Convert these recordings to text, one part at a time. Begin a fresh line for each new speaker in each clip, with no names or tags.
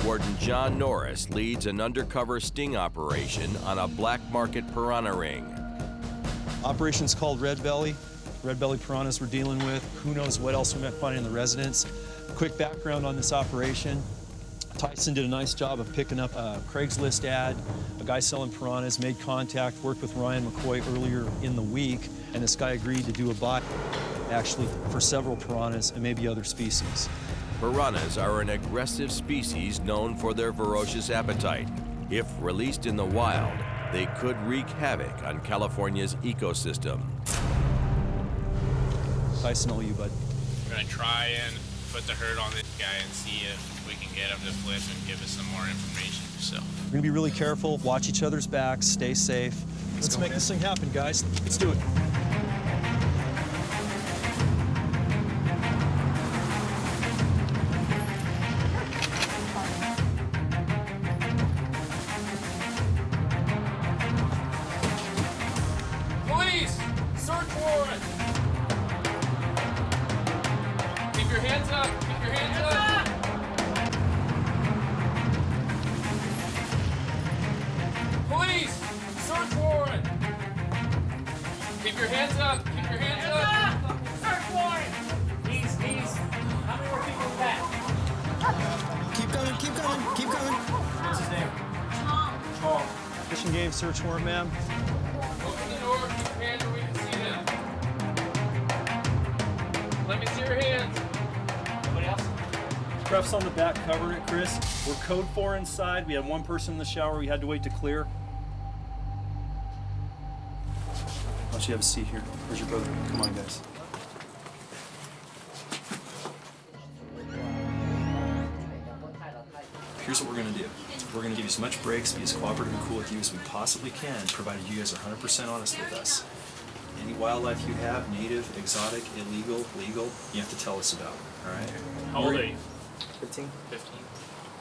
Warden John Norris leads an undercover sting operation on a black market piranha ring.
Operation's called Red Belly. Red Belly piranhas we're dealing with. Who knows what else we might find in the residence. Quick background on this operation. Tyson did a nice job of picking up a Craigslist ad. A guy selling piranhas made contact, worked with Ryan McCoy earlier in the week, and this guy agreed to do a buy, actually, for several piranhas and maybe other species.
Piranhas are an aggressive species known for their ferocious appetite. If released in the wild, they could wreak havoc on California's ecosystem.
Tyson, all you, bud.
We're gonna try and put the hurt on this guy and see if we can get him to flip and give us some more information. So
We're gonna be really careful, watch each other's backs, stay safe. Let's make this thing happen, guys. Let's do it.
police, search warrant. Keep your hands up. Keep your hands up. Police, search warrant. Keep your hands up. Keep your hands up.
Search warrant! He's, how many more people is that?
Keep going, keep going, keep going.
What's his name?
Tom. Fishing game, search warrant, ma'am.
Open the door. Keep your hands where we can see them. Let me see your hands.
Anybody else?
Refs on the back covering it, Chris. We're code 4 inside. We had one person in the shower. We had to wait to clear. Why don't you have a seat here? Where's your brother? Come on, guys.
Here's what we're gonna do. We're gonna give you as much breaks, be as cooperative and cool with you as we possibly can, provided you guys are 100% honest with us. Any wildlife you have, native, exotic, illegal, legal, you have to tell us about, all right?
How old are you?
15?
15.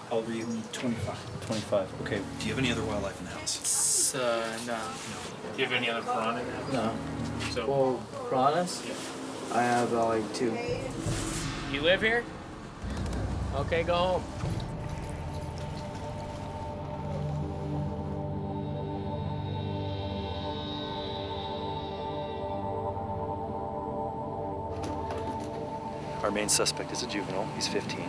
How old are you?
25. 25. Okay.
Do you have any other wildlife in the house?
No.
Do you have any other piranha now?
No.
So,
Well, piranhas? I have like 2.
You live here? Okay, go home.
Our main suspect is a juvenile. He's 15.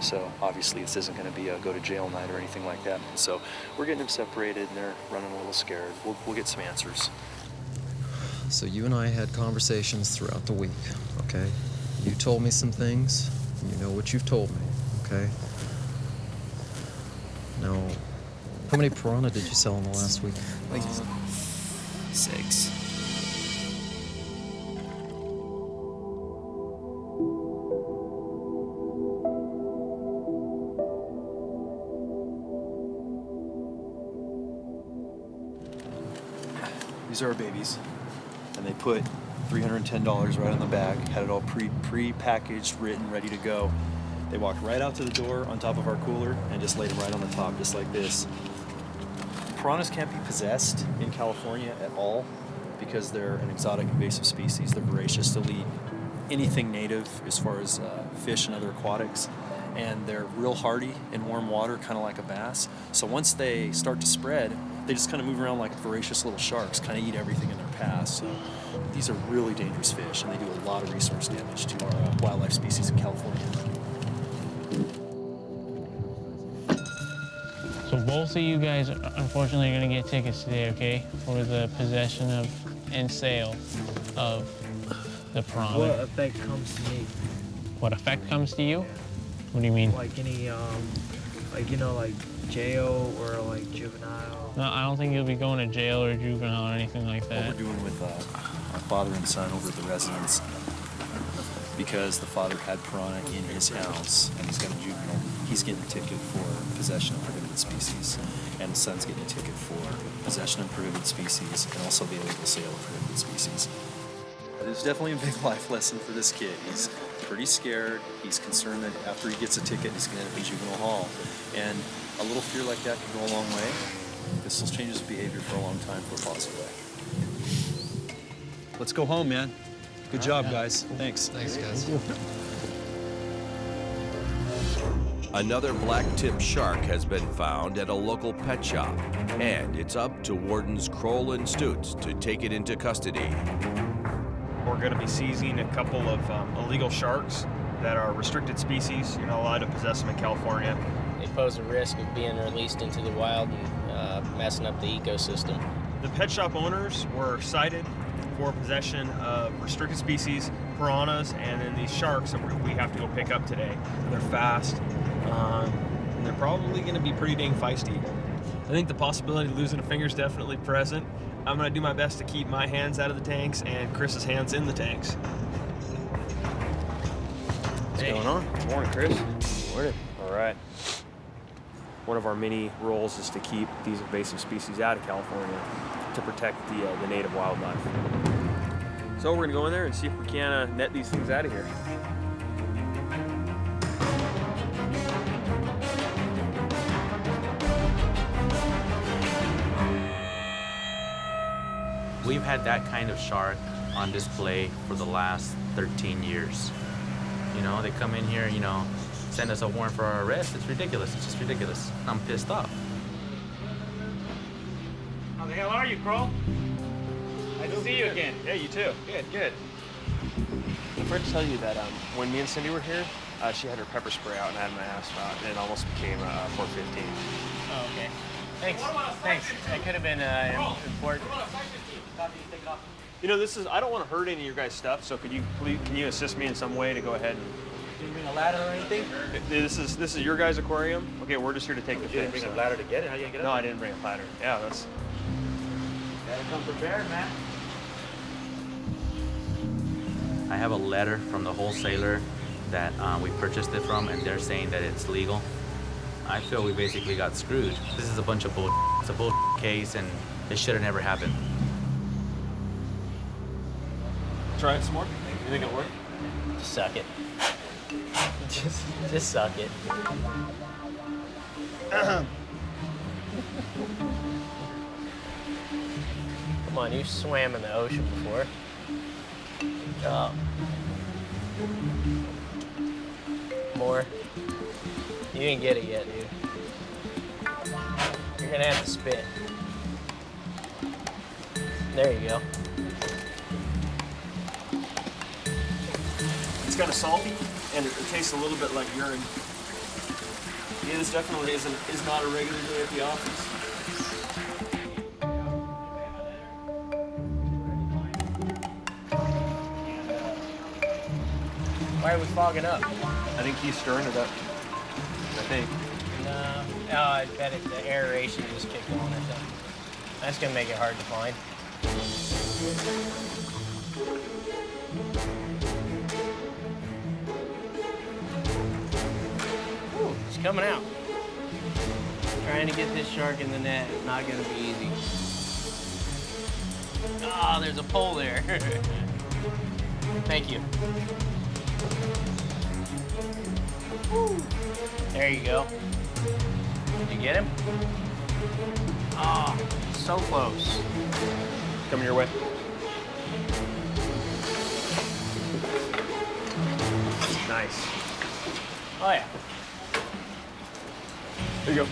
So obviously this isn't going to be a go to jail night or anything like that. So we're getting them separated and they're running a little scared. We'll get some answers.
So you and I had conversations throughout the week, okay? You told me some things. You know what you've told me, okay? Now, how many piranha did you sell in the last week?
Like 6.
These are our babies. And they put $310 right on the bag, had it all pre-packaged, written, ready to go. They walked right out to the door on top of our cooler and just laid them right on the top, just like this. Piranhas can't be possessed in California at all because they're an exotic invasive species. They're voracious. They'll eat anything native as far as fish and other aquatics. And they're real hardy in warm water, kind of like a bass. So once they start to spread, they just kind of move around like voracious little sharks, kind of eat everything in their path. So these are really dangerous fish, and they do a lot of resource damage to our wildlife species in California.
So both of you guys, unfortunately, are going to get tickets today, okay? For the possession of and sale of the piranha.
What effect comes to me?
What effect comes to you? What do you mean?
Like any, like jail or like juvenile?
No, I don't think you'll be going to jail or juvenile or anything like that.
What we're doing with our father and son over at the residence, because the father had piranha in his house and he's got a juvenile, he's getting a ticket for possession of prohibited species, and the son's getting a ticket for possession of prohibited species and also the illegal sale of prohibited species. There's definitely a big life lesson for this kid. He's pretty scared. He's concerned that after he gets a ticket, he's going to end up in juvenile hall. And a little fear like that can go a long way. This will change his behavior for a long time for a positive way. Let's go home, man. Good job, guys. Thanks.
Thanks, guys.
Another black-tip shark has been found at a local pet shop, and it's up to Wardens Kroll and Stutz to take it into custody.
We're going to be seizing a couple of illegal sharks that are restricted species. You're not allowed to possess them in California.
They pose a risk of being released into the wild and messing up the ecosystem.
The pet shop owners were cited for possession of restricted species, piranhas, and then these sharks that we have to go pick up today. They're fast, and they're probably going to be pretty dang feisty. I think the possibility of losing a finger is definitely present. I'm going to do my best to keep my hands out of the tanks and Chris's hands in the tanks.
What's going on?
Good morning, Chris.
Morning.
All right. One of our many roles is to keep these invasive species out of California to protect the native wildlife. So we're gonna go in there and see if we can net these things out of here.
We've had that kind of shark on display for the last 13 years. You know, they come in here, you know, send us a warrant for our arrest. It's ridiculous. It's just ridiculous. I'm pissed off.
How the hell are you, Kroll? Nice to see you again.
Yeah, you too. Good. I forgot to tell you that when me and Cindy were here, she had her pepper spray out and I had my ass out, and it almost became 415.
Oh, okay. Thanks. That could have been important.
You know, I don't want to hurt any of your guys' stuff, so can you assist me in some way to go ahead and...
Did you bring a ladder or anything?
This is your guys' aquarium? Okay, we're just here to take the fish.
You didn't bring a ladder to get it? How you gonna get it?
No, I didn't bring a ladder. Yeah, that's...
Gotta come prepared, man.
I have a letter from the wholesaler that we purchased it from, and they're saying that it's legal. I feel we basically got screwed. This is a bunch of bull. It's a bull case, and it should have never happened.
Try it some more. You think it'll work?
Just suck it. Just suck it. Come on, you swam in the ocean before. Oh. More. You didn't get it yet, dude. You're gonna have to spit. There you go.
It's kind of salty, and it tastes a little bit like urine. Yeah, this definitely is not a regular day at the office.
Why are we fogging up?
I think he's stirring it up. I think.
No, I bet the aeration just kicked on or something. That's gonna make it hard to find. Ooh, it's coming out. Trying to get this shark in the net is not gonna be easy. Oh, there's a pole there. Thank you. Woo. There you go. Did you get him? Oh, so close.
Coming your way. Nice.
Oh, yeah.
There you go.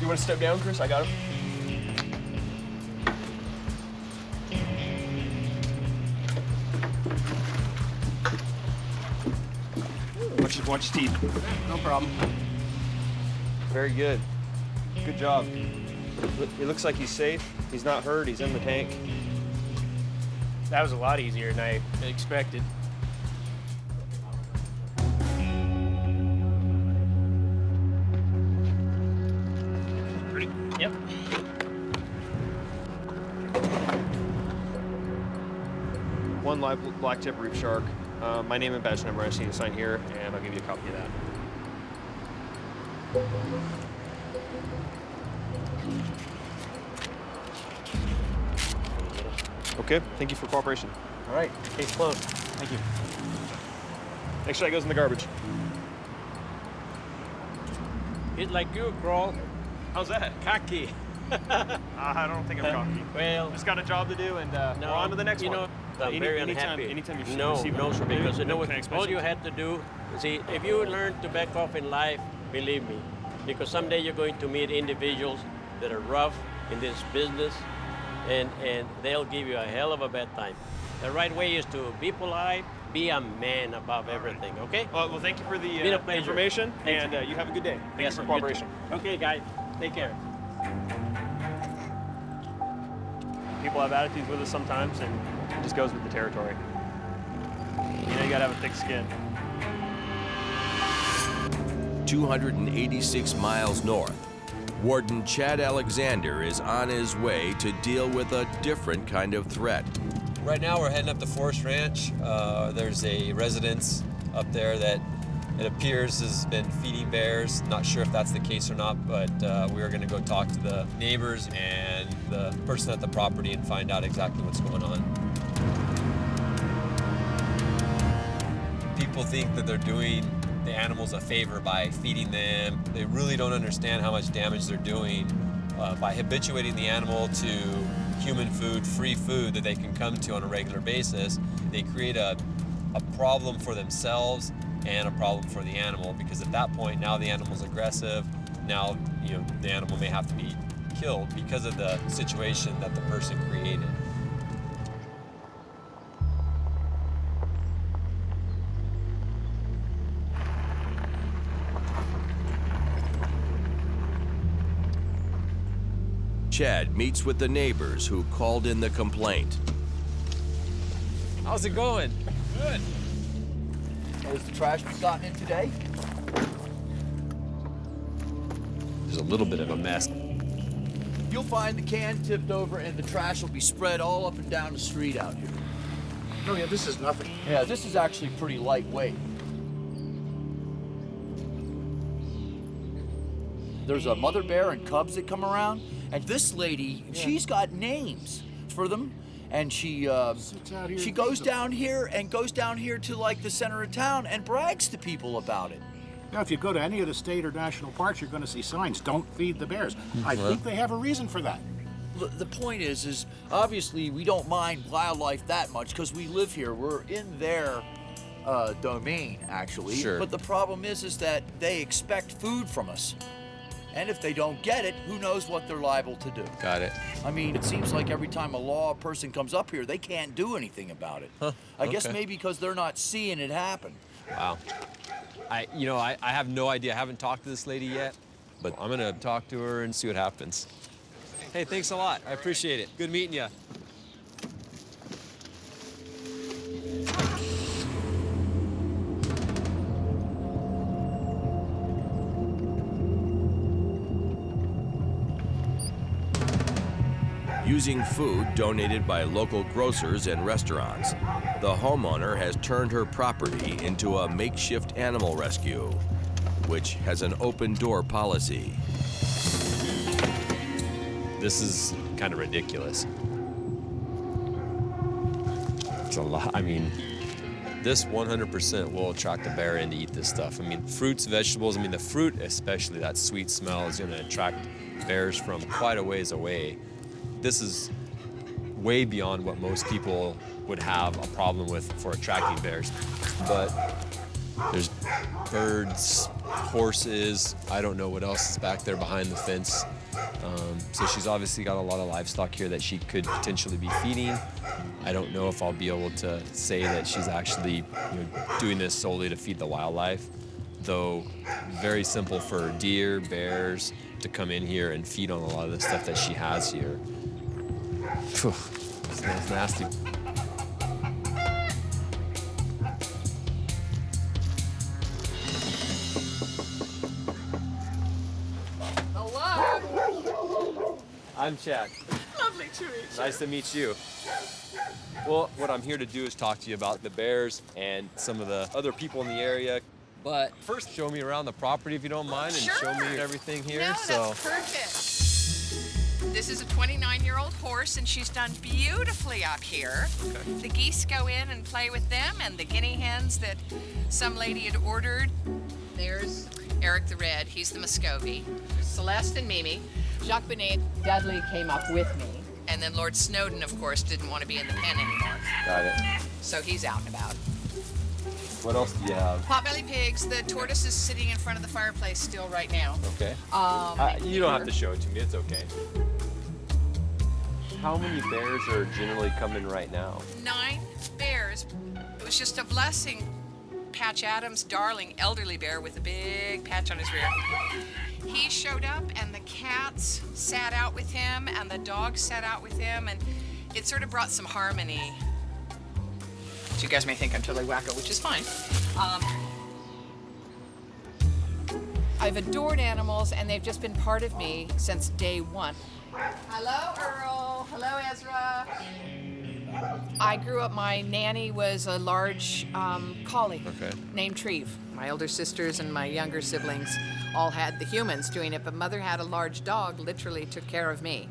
You want to step down, Chris? I got him. Watch your teeth.
No problem.
Very good. Good job. It looks like he's safe. He's not hurt. He's in the tank.
That was a lot easier than I expected.
Ready?
Yep.
One live blacktip reef shark. My name and badge number I just need to sign here, and I'll give you a copy of that. Okay, thank you for cooperation.
All right, case closed. Thank you.
Next shot goes in the garbage.
Hit like you, Kroll.
How's that?
Cocky.
I don't think I'm cocky.
Well,
Just got a job to do, and we're on to the next one.
You know, I'm very unhappy.
Anytime you
no,
receive
no, sir, because you know what,
can I explain
all you
something?
had to do, see, if you learn to back off in life, believe me, because someday you're going to meet individuals that are rough in this business, and they'll give you a hell of a bad time. The right way is to be polite, be a man above everything, okay?
Well, thank you for the
Been a pleasure.
information,
Thank
and you have a good day. Thank
Yes,
you for
sir,
cooperation.
too. Okay, guys, take care.
People have attitudes with us sometimes, and it just goes with the territory. You know, you gotta have a thick skin.
286 miles north, Warden Chad Alexander is on his way to deal with a different kind of threat.
Right now we're heading up to Forest Ranch. There's a residence up there that it appears has been feeding bears. Not sure if that's the case or not, but we're gonna go talk to the neighbors and the person at the property and find out exactly what's going on. People think that they're doing the animals a favor by feeding them. They really don't understand how much damage they're doing by habituating the animal to human food, free food that they can come to on a regular basis. They create a problem for themselves and a problem for the animal, because at that point now the animal's aggressive. Now, you know, the animal may have to be killed because of the situation that the person created.
Chad meets with the neighbors who called in the complaint.
How's it going?
Good.
Has the trash been gotten in today?
There's a little bit of a mess.
You'll find the can tipped over and the trash will be spread all up and down the street out here.
Oh yeah, this is nothing.
Yeah, this is actually pretty lightweight. There's a mother bear and cubs that come around, and this lady, she's got names for them, and she goes down here to like the center of town and brags to people about it.
Now, if you go to any of the state or national parks, you're going to see signs, don't feed the bears. I think they have a reason for that.
The point is obviously we don't mind wildlife that much because we live here. We're in their domain, actually.
Sure.
But the problem is that they expect food from us. And if they don't get it, who knows what they're liable to do.
Got it.
I mean, it seems like every time a law person comes up here, they can't do anything about it.
Huh,
I guess
okay.
maybe because they're not seeing it happen.
Wow. I have no idea. I haven't talked to this lady yet, but I'm gonna talk to her and see what happens. Hey, thanks a lot. I appreciate it. Good meeting you.
Using food donated by local grocers and restaurants, the homeowner has turned her property into a makeshift animal rescue, which has an open-door policy.
This is kind of ridiculous. It's a lot. I mean, this 100% will attract a bear in to eat this stuff. I mean, fruits, vegetables, I mean, the fruit especially, that sweet smell is going to attract bears from quite a ways away. This is way beyond what most people would have a problem with for attracting bears. But there's birds, horses, I don't know what else is back there behind the fence. So she's obviously got a lot of livestock here that she could potentially be feeding. I don't know if I'll be able to say that she's actually doing this solely to feed the wildlife, though very simple for deer, bears to come in here and feed on a lot of the stuff that she has here. Phew, smells nasty.
Hello.
I'm Chad.
Lovely to meet you.
Nice to meet you. Well, what I'm here to do is talk to you about the bears and some of the other people in the area. But first, show me around the property if you don't mind, and show me everything here.
No, that's perfect. This is a 29-year-old horse, and she's done beautifully up here.
Okay.
The geese go in and play with them, and the guinea hens that some lady had ordered. There's Eric the Red, he's the Muscovy. Celeste and Mimi. Jacques Benet, Dudley came up with me, And then Lord Snowden, of course, didn't want to be in the pen anymore.
Got it.
So he's out and about.
What else do you have?
Potbelly pigs. The tortoise is sitting in front of the fireplace still right now.
Okay. You don't have to show it to me. It's okay. How many bears are generally coming right now?
9 bears. It was just a blessing. Patch Adams' darling elderly bear with a big patch on his rear. He showed up and the cats sat out with him and the dogs sat out with him, and it sort of brought some harmony. So you guys may think I'm totally wacko, which is fine. I've adored animals and they've just been part of me since day one. Hello, Earl. Hello, Ezra. I grew up, my nanny was a large collie named Treve. My older sisters and my younger siblings all had the humans doing it, but Mother had a large dog, literally took care of me.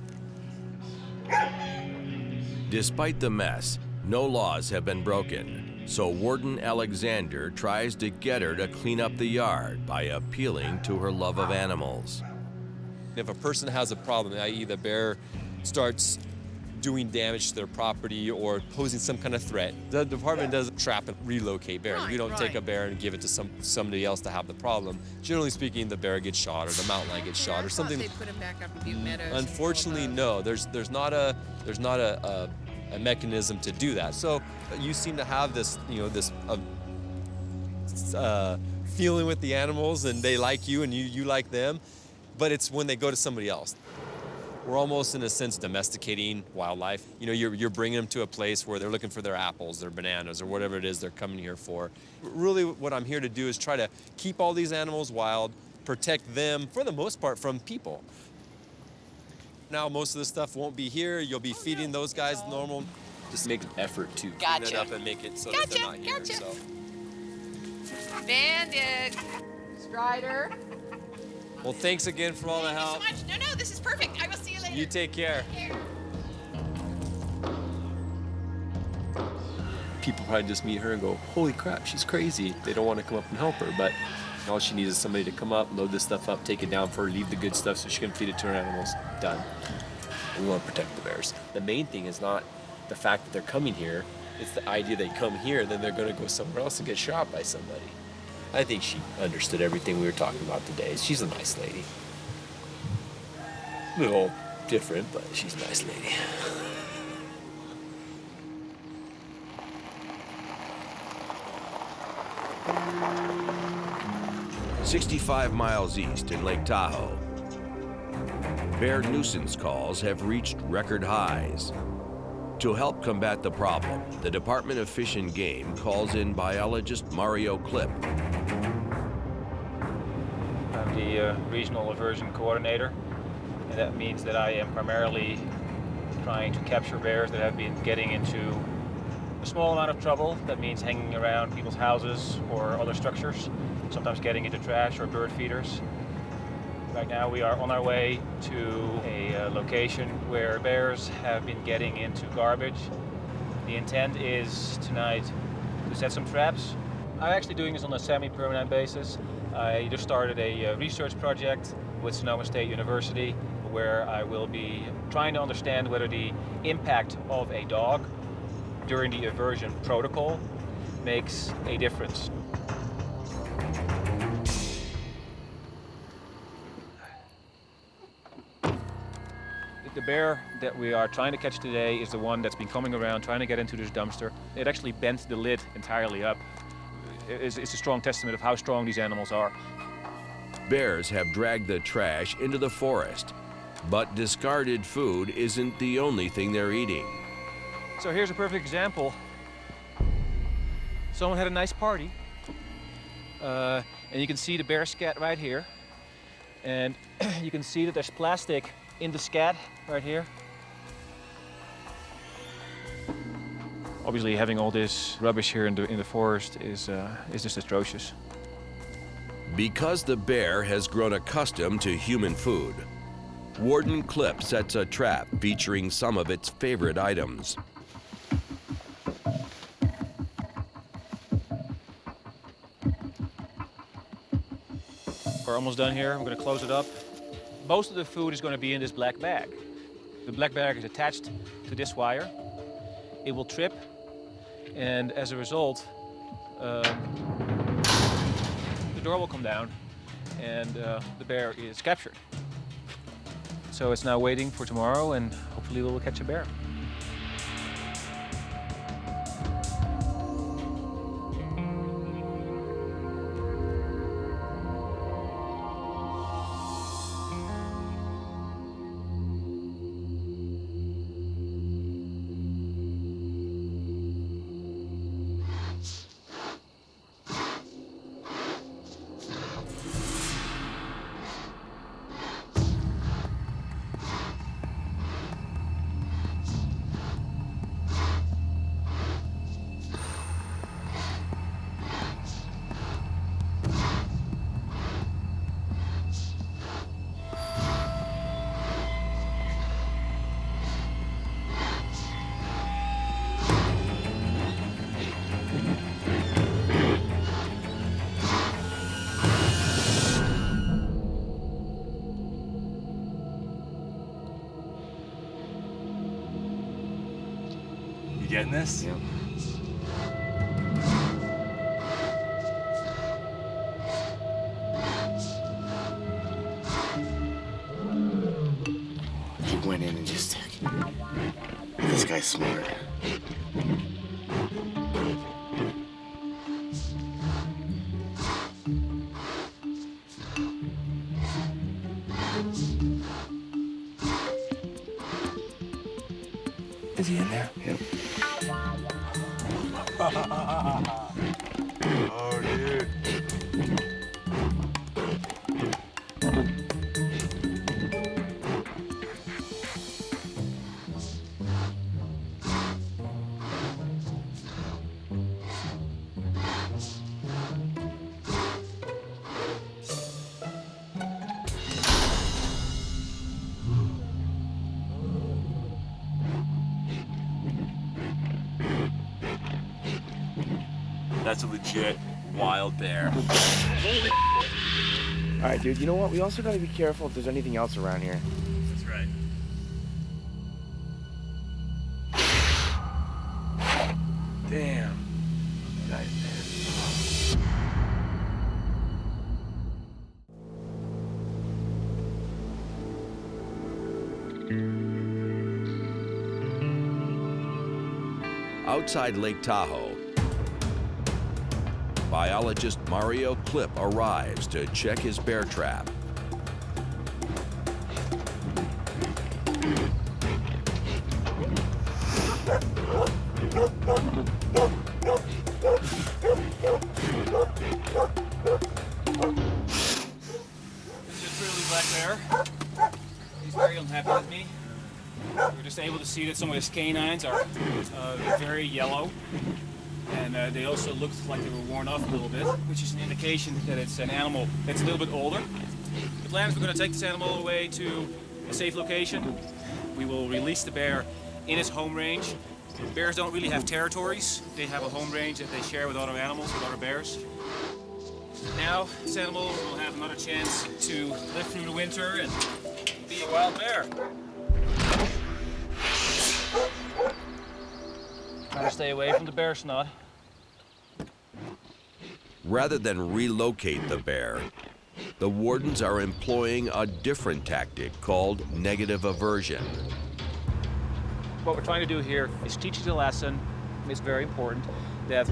Despite the mess, no laws have been broken, so Warden Alexander tries to get her to clean up the yard by appealing to her love of animals.
If a person has a problem, i.e. the bear starts doing damage to their property or posing some kind of threat, the department doesn't trap and relocate bears. We don't take a bear and give it to somebody else to have the problem. Generally speaking, the bear gets shot or the mountain lion gets shot or something.
They put him back up in Butte Meadows.
Unfortunately, no. There's not a mechanism to do that. So you seem to have this, this feeling with the animals, and they like you and you like them, but it's when they go to somebody else. We're almost, in a sense, domesticating wildlife. You're bringing them to a place where they're looking for their apples, their bananas, or whatever it is they're coming here for. Really, what I'm here to do is try to keep all these animals wild, protect them, for the most part, from people. Now, most of the stuff won't be here. You'll be feeding those guys normal. Just make an effort to clean it up and make it so that they're not here. So.
Bandit. Strider.
Well, thanks again for all the help.
Thank you so much. No, this is perfect. I will see you later.
You take care. People probably just meet her and go, holy crap, she's crazy. They don't want to come up and help her, but all she needs is somebody to come up, load this stuff up, take it down for her, leave the good stuff so she can feed it to her animals. Done. We want to protect the bears. The main thing is not the fact that they're coming here. It's the idea they come here and then they're going to go somewhere else and get shot by somebody. I think she understood everything we were talking about today. She's a nice lady. A little different, but she's a nice lady.
"65 miles east in Lake Tahoe, bear nuisance calls have reached record highs. To help combat the problem, the Department of Fish and Game calls in biologist Mario Klipp.
I'm the regional aversion coordinator, and that means that I am primarily trying to capture bears that have been getting into a small amount of trouble. That means hanging around people's houses or other structures, sometimes getting into trash or bird feeders. Right now we are on our way to a location where bears have been getting into garbage. The intent is tonight to set some traps. I'm actually doing this on a semi-permanent basis. I just started a research project with Sonoma State University where I will be trying to understand whether the impact of a dog during the aversion protocol makes a difference. The bear that we are trying to catch today is the one that's been coming around trying to get into this dumpster. It actually bent the lid entirely up. It's a strong testament of how strong these animals are.
Bears have dragged the trash into the forest, but discarded food isn't the only thing they're eating.
So here's a perfect example. Someone had a nice party, and you can see the bear scat right here. And you can see that there's plastic in the scat right here. Obviously, having all this rubbish here in the forest is just atrocious.
Because the bear has grown accustomed to human food, Warden Klipp sets a trap featuring some of its favorite items.
We're almost done here. I'm going to close it up. Most of the food is going to be in this black bag. The black bag is attached to this wire. It will trip, and as a result, the door will come down, and the bear is captured. So it's now waiting for tomorrow, and hopefully we will catch a bear.
You getting this?
Yeah.
He went in and just took it. This guy's smart.
Is he in there?
Yep.
Oh, dude. That's a legit wild bear.
All right, dude, you know what? We also gotta be careful if there's anything else around here.
That's right.
Damn. Guy's dead.
Outside Lake Tahoe, biologist Mario Klipp arrives to check his bear trap.
This is truly black bear. He's very unhappy with me. We were just able to see that some of his canines are very yellow. And they also looked like they were worn off a little bit, which is an indication that it's an animal that's a little bit older. The plan is we're going to take this animal away to a safe location. We will release the bear in its home range. Bears don't really have territories. They have a home range that they share with other animals, with other bears. Now, this animal will have another chance to live through the winter and be a wild bear. Gotta stay away from the bear snot.
Rather than relocate the bear, the wardens are employing a different tactic called negative aversion.
What we're trying to do here is teach it a lesson. It's very important that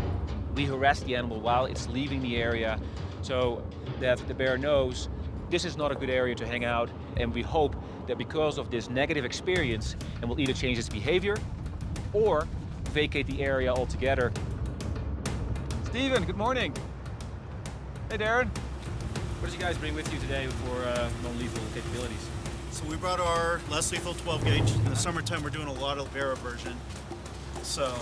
we harass the animal while it's leaving the area so that the bear knows this is not a good area to hang out, and we hope that because of this negative experience, it will either change its behavior or vacate the area altogether. Steven, good morning. Hey, Darren. What did you guys bring with you today for non-lethal capabilities?
So we brought our less lethal 12 gauge. In the summertime, we're doing a lot of bear aversion. So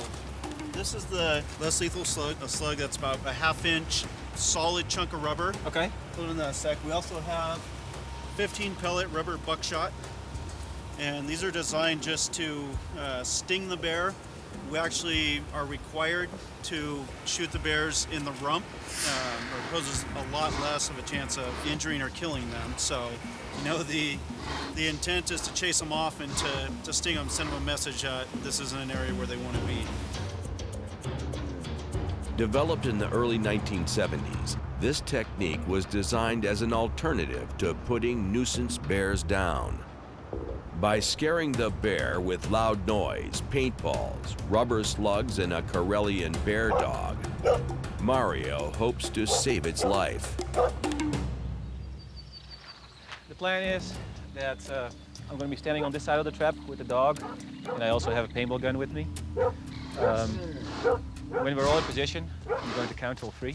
this is the less lethal slug, a slug that's about a 1/2 inch solid chunk of rubber.
Okay.
Put in that sec. We also have 15 pellet rubber buckshot. And these are designed just to sting the bear We actually are required to shoot the bears in the rump, or it poses a lot less of a chance of injuring or killing them. So, you know, the intent is to chase them off and to sting them, send them a message that this isn't an area where they want to be.
Developed in the early 1970s, this technique was designed as an alternative to putting nuisance bears down. By scaring the bear with loud noise, paintballs, rubber slugs, and a Karelian bear dog, Mario hopes to save its life.
The plan is that I'm going to be standing on this side of the trap with the dog, and I also have a paintball gun with me. When we're all in position, I'm going to count till 3.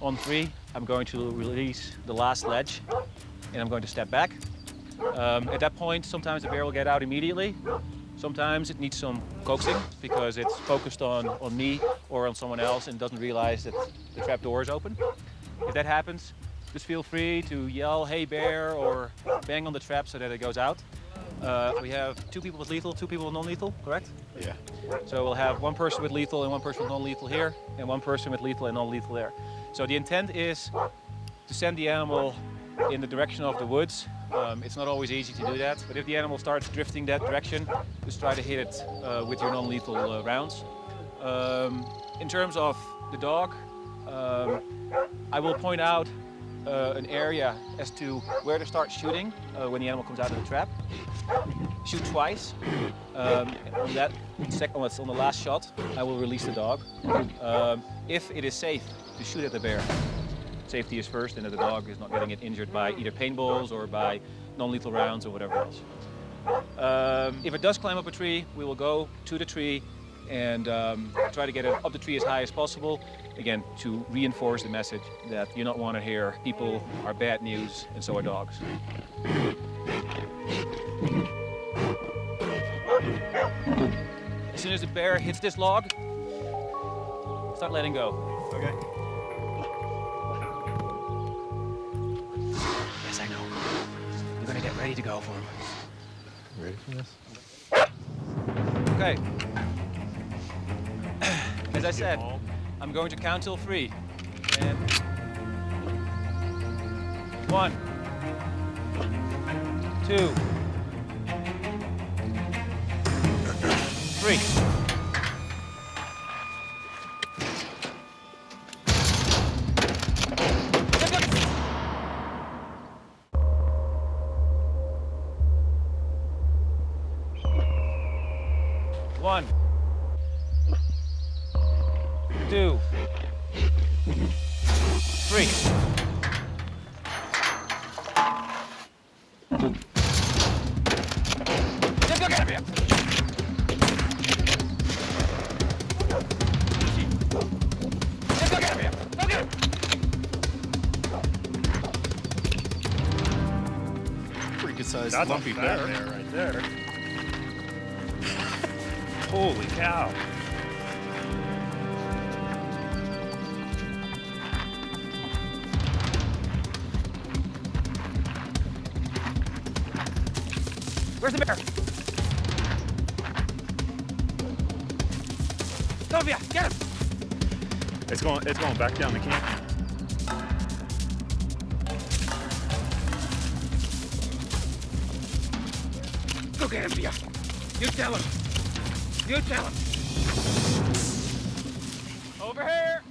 On 3, I'm going to release the last ledge, and I'm going to step back. At that point, sometimes the bear will get out immediately. Sometimes it needs some coaxing because it's focused on me or on someone else and doesn't realize that the trap door is open. If that happens, just feel free to yell, "Hey bear," or bang on the trap so that it goes out. We have 2 people with lethal, 2 people with non-lethal, correct?
Yeah.
So we'll have 1 person with lethal and 1 person with non-lethal here, and 1 person with lethal and non-lethal there. So the intent is to send the animal in the direction of the woods. It's not always easy to do that, but if the animal starts drifting that direction, just try to hit it with your non-lethal rounds. In terms of the dog, I will point out an area as to where to start shooting when the animal comes out of the trap. Shoot twice. On the last shot, I will release the dog. If it is safe to shoot at the bear, safety is first, and that the dog is not getting it injured by either paintballs or by non-lethal rounds or whatever else. If it does climb up a tree, we will go to the tree and try to get it up the tree as high as possible, again, to reinforce the message that you don't want to hear people are bad news and so are dogs. As soon as the bear hits this log, start letting go.
Okay.
Yes, I know. You're gonna get ready to go for him.
Ready for this?
Okay. As I said, I'm going to count till 3. And 1, 2, 3. One, 2, 3. Let's go get him here. Let's go get him here. Go get him.
Pretty good sized
That's
lumpy
a
bear.
fat bear right there.
Holy cow.
Where's the bear? Sylvia, get him!
It's going back down the camp.
Go get him, Via. You tell him. You tell him. Over here.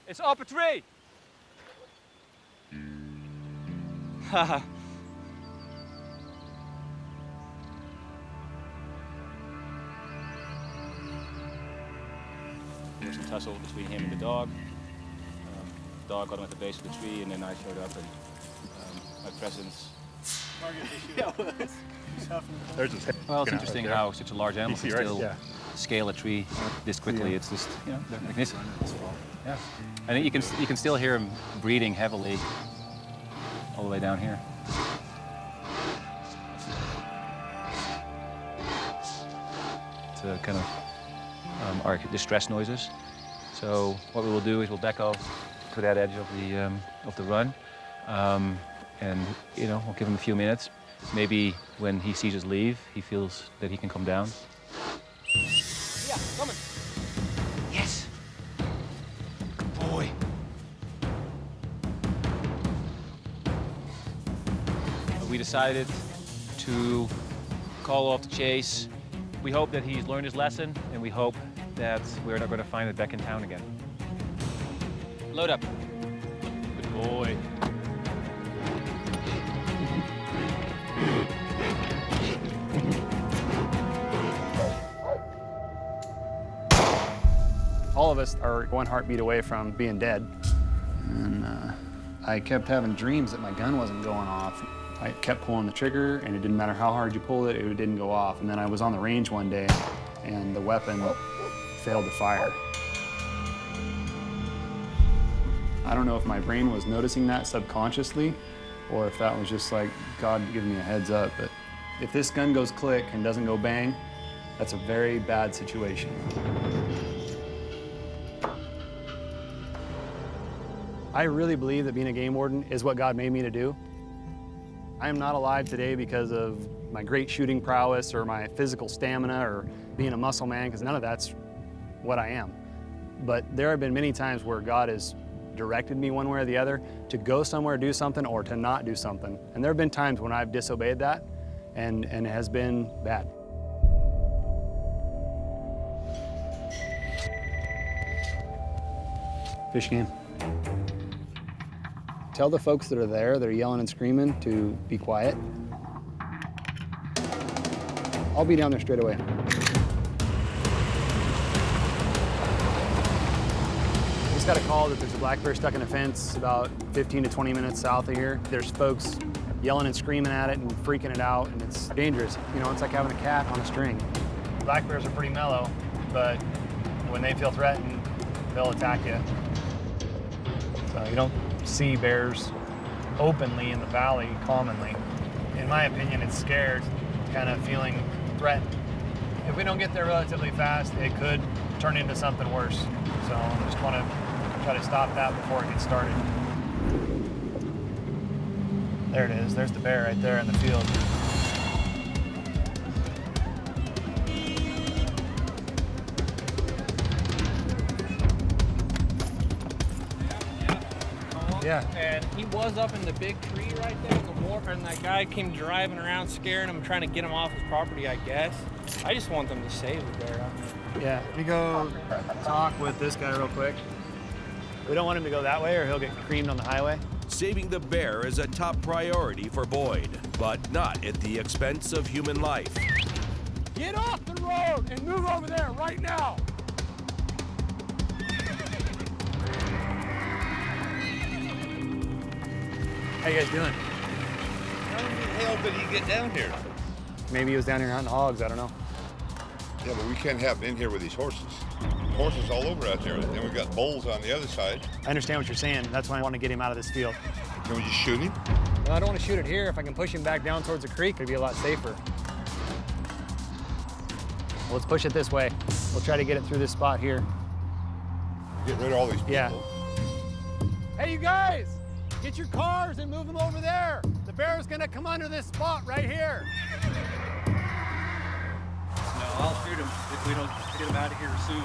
It's up a tree. Haha. There was a tussle between him and the dog. The dog got him at the base of the tree, and then I showed up, and my presence.
There's his head.
Well, it's interesting how such a large animal can still scale a tree this quickly.
Yeah.
It's just, you know, they're magnificent. Yeah. And you can still hear him breathing heavily all the way down here. It's a kind of our distress noises. So what we will do is we'll back off to that edge of the run, and you know, we'll give him a few minutes. Maybe when he sees us leave, he feels that he can come down.
Yeah, coming.
Yes.
Good boy.
We decided to call off the chase. We hope that he's learned his lesson, and we hope that we're not going to find it back in town again. Load up. Good boy.
All of us are one heartbeat away from being dead. And I kept having dreams that my gun wasn't going off. I kept pulling the trigger, and it didn't matter how hard you pulled it, it didn't go off. And then I was on the range one day, and the weapon failed to fire. I don't know if my brain was noticing that subconsciously, or if that was just like God giving me a heads up. But if this gun goes click and doesn't go bang, that's a very bad situation. I really believe that being a game warden is what God made me to do. I am not alive today because of my great shooting prowess or my physical stamina or being a muscle man, because none of that's what I am. But there have been many times where God has directed me one way or the other to go somewhere, do something, or to not do something. And there have been times when I've disobeyed that, and it has been bad. Fish game. Tell the folks that are there, that are yelling and screaming, to be quiet. I'll be down there straight away. Just got a call that there's a black bear stuck in a fence about 15 to 20 minutes south of here. There's folks yelling and screaming at it and freaking it out, and it's dangerous. You know, it's like having a cat on a string. Black bears are pretty mellow, but when they feel threatened, they'll attack you. So you don't see bears openly in the valley commonly. In my opinion, it's scared, kind of feeling threatened. If we don't get there relatively fast, it could turn into something worse. So I just want to try to stop that before it gets started. There it is. There's the bear right there in the field. Yeah.
And he was up in the big tree right there in the water, and that guy came driving around scaring him, trying to get him off his property, I guess. I just want them to save the bear.
Yeah, let me go talk with this guy real quick. We don't want him to go that way or he'll get creamed on the highway.
Saving the bear is a top priority for Boyd, but not at the expense of human life.
Get off the road and move over there right now.
How you guys doing?
How in the hell did he get down here?
Maybe he was down here hunting hogs, I don't know.
Yeah, but we can't have him in here with these horses. Horses all over out there. Then we've got bulls on the other side.
I understand what you're saying. That's why I want to get him out of this field.
Can we just shoot him?
Well, I don't want to shoot it here. If I can push him back down towards the creek, it'd be a lot safer. Well, let's push it this way. We'll try to get it through this spot here.
Get rid of all these people.
Yeah.
Hey, you guys, get your cars and move them over there. The bear's gonna come under this spot right here.
No, I'll shoot him if we don't get him out of here soon.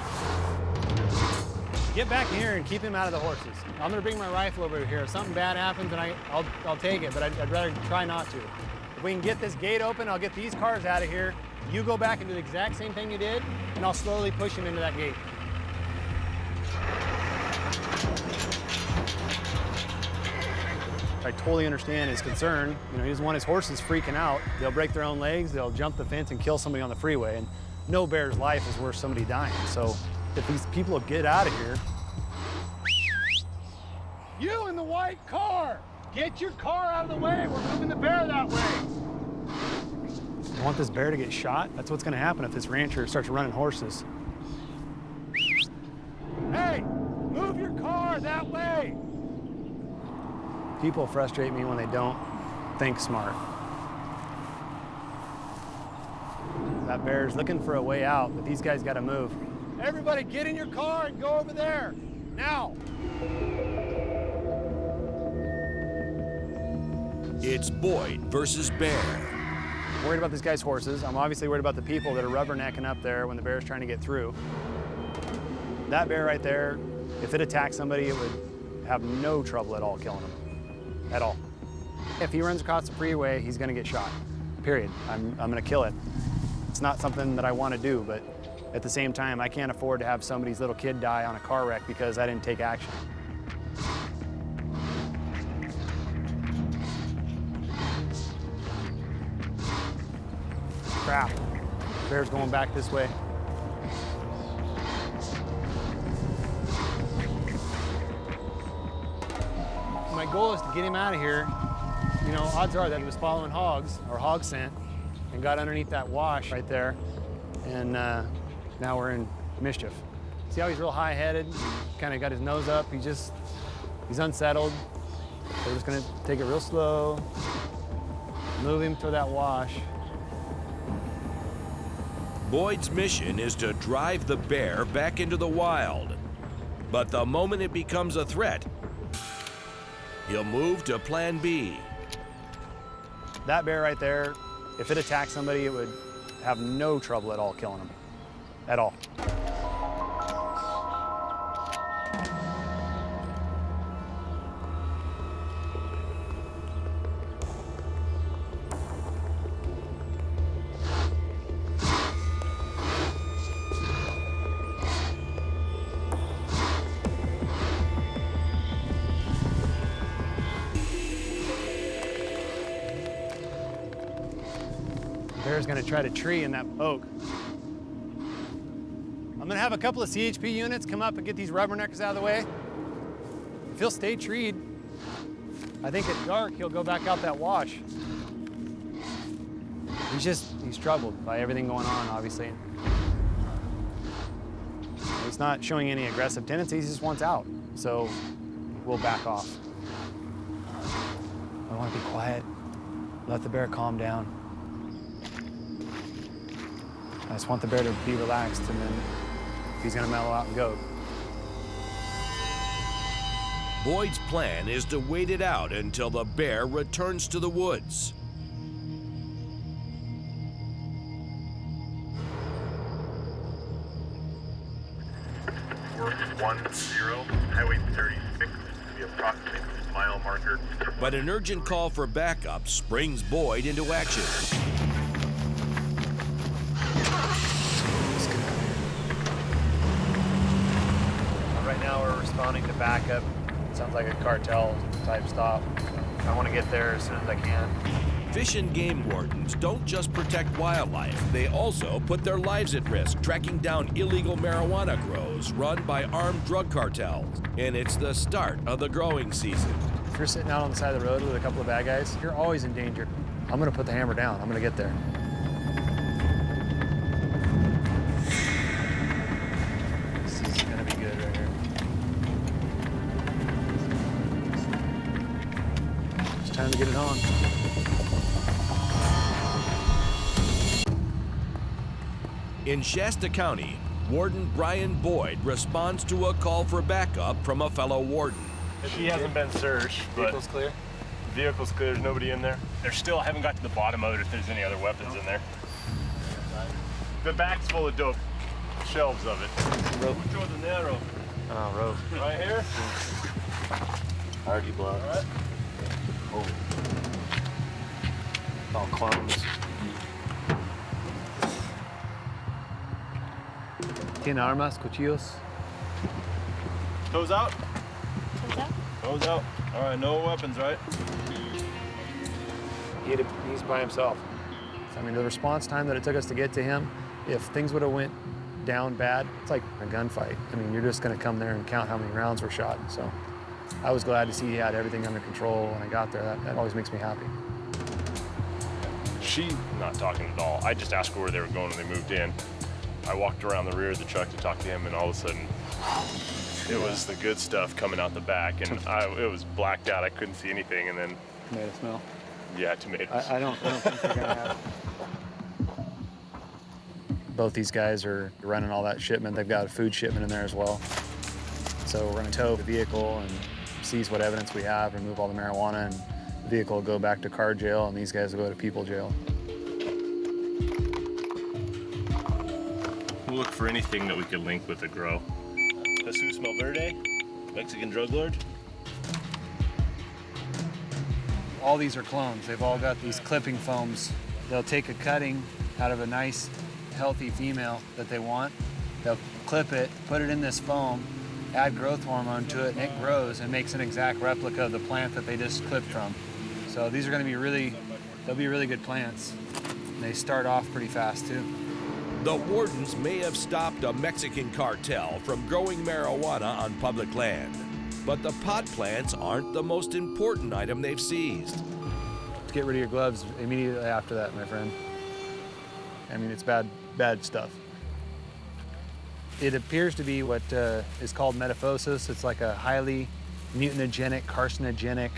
Get back in here and keep him out of the horses. I'm gonna bring my rifle over here. If something bad happens, then I'll take it, but I'd rather try not to. If we can get this gate open, I'll get these cars out of here. You go back and do the exact same thing you did, and I'll slowly push him into that gate. I totally understand his concern. You know, he doesn't want his horses freaking out. They'll break their own legs, they'll jump the fence and kill somebody on the freeway, and no bear's life is worth somebody dying. So if these people will get out of here.
You in the white car, get your car out of the way. We're moving the bear that way.
I want this bear to get shot. That's what's gonna happen if this rancher starts running horses.
Hey, move your car that way.
People frustrate me when they don't think smart. That bear's looking for a way out, but these guys gotta move.
Everybody get in your car and go over there, now.
It's Boyd versus Bear.
Worried about these guys' horses. I'm obviously worried about the people that are rubbernecking up there when the bear's trying to get through. That bear right there, if it attacked somebody, it would have no trouble at all killing them, at all. If he runs across the freeway, he's gonna get shot, period. I'm gonna kill it. It's not something that I wanna do, but at the same time, I can't afford to have somebody's little kid die on a car wreck because I didn't take action. Crap, bear's going back this way. My goal is to get him out of here. You know, odds are that he was following hogs, or hog scent, and got underneath that wash right there. And now we're in mischief. See how he's real high-headed, kind of got his nose up. He's unsettled. We're just gonna take it real slow, move him to that wash.
Boyd's mission is to drive the bear back into the wild. But the moment it becomes a threat, he'll move to Plan B.
That bear right there, if it attacked somebody, it would have no trouble at all killing them, at all. Bear's gonna try to tree in that oak. I'm gonna have a couple of CHP units come up and get these rubberneckers out of the way. If he'll stay treed, I think at dark he'll go back out that wash. He's troubled by everything going on, obviously. He's not showing any aggressive tendencies, he just wants out. So we'll back off. I wanna be quiet, let the bear calm down. I just want the bear to be relaxed, and then he's gonna mellow out and go.
Boyd's plan is to wait it out until the bear returns to the woods.
Work 10, Highway 36, the approximate mile marker.
But an urgent call for backup springs Boyd into action.
Right now we're responding to backup. Sounds like a cartel type stop. I want to get there as soon as I can.
Fish and game wardens don't just protect wildlife, they also put their lives at risk tracking down illegal marijuana grows run by armed drug cartels. And it's the start of the growing season.
If you're sitting out on the side of the road with a couple of bad guys, you're always in danger. I'm gonna put the hammer down. I'm gonna get there. This is gonna be good right here. It's time to get it on.
In Shasta County, Warden Brian Boyd responds to a call for backup from a fellow warden.
He hasn't been searched, but
Vehicle's clear?
Vehicle's clear, there's nobody in there. They still haven't got to the bottom of it if there's any other weapons in there. The back's full of dope, shelves of it.
Rope.
Mucho dinero.
Oh, rope.
Right here?
Already blocked.
All right.
Oh. All clones. ¿Tiene armas, cuchillos?
Toes out? Toes out. All right, no weapons, right?
He's by himself. I mean, the response time that it took us to get to him, if things would have went down bad, it's like a gunfight. I mean, you're just gonna come there and count how many rounds were shot. So I was glad to see he had everything under control when I got there. That always makes me happy.
She not talking at all. I just asked her where they were going when they moved in. I walked around the rear of the truck to talk to him, and all of a sudden, it was the good stuff coming out the back, and it was blacked out. I couldn't see anything, and then
Tomato smell.
Yeah, tomatoes.
I don't think they're gonna have. Both these guys are running all that shipment. They've got a food shipment in there as well. So we're gonna tow the vehicle and seize what evidence we have, remove all the marijuana, and vehicle will go back to car jail, and these guys will go to people jail.
We'll look for anything that we could link with the grow. Jesus Malverde, Mexican drug lord.
All these are clones. They've all got these clipping foams. They'll take a cutting out of a nice, healthy female that they want. They'll clip it, put it in this foam, add growth hormone to it, and it grows and makes an exact replica of the plant that they just clipped from. So these are gonna be they'll be really good plants. And they start off pretty fast too.
The Wardens may have stopped a Mexican cartel from growing marijuana on public land, but the pot plants aren't the most important item they've seized.
Get rid of your gloves immediately after that, my friend. I mean, it's bad stuff. It appears to be what is called metaphosis. It's like a highly mutagenic, carcinogenic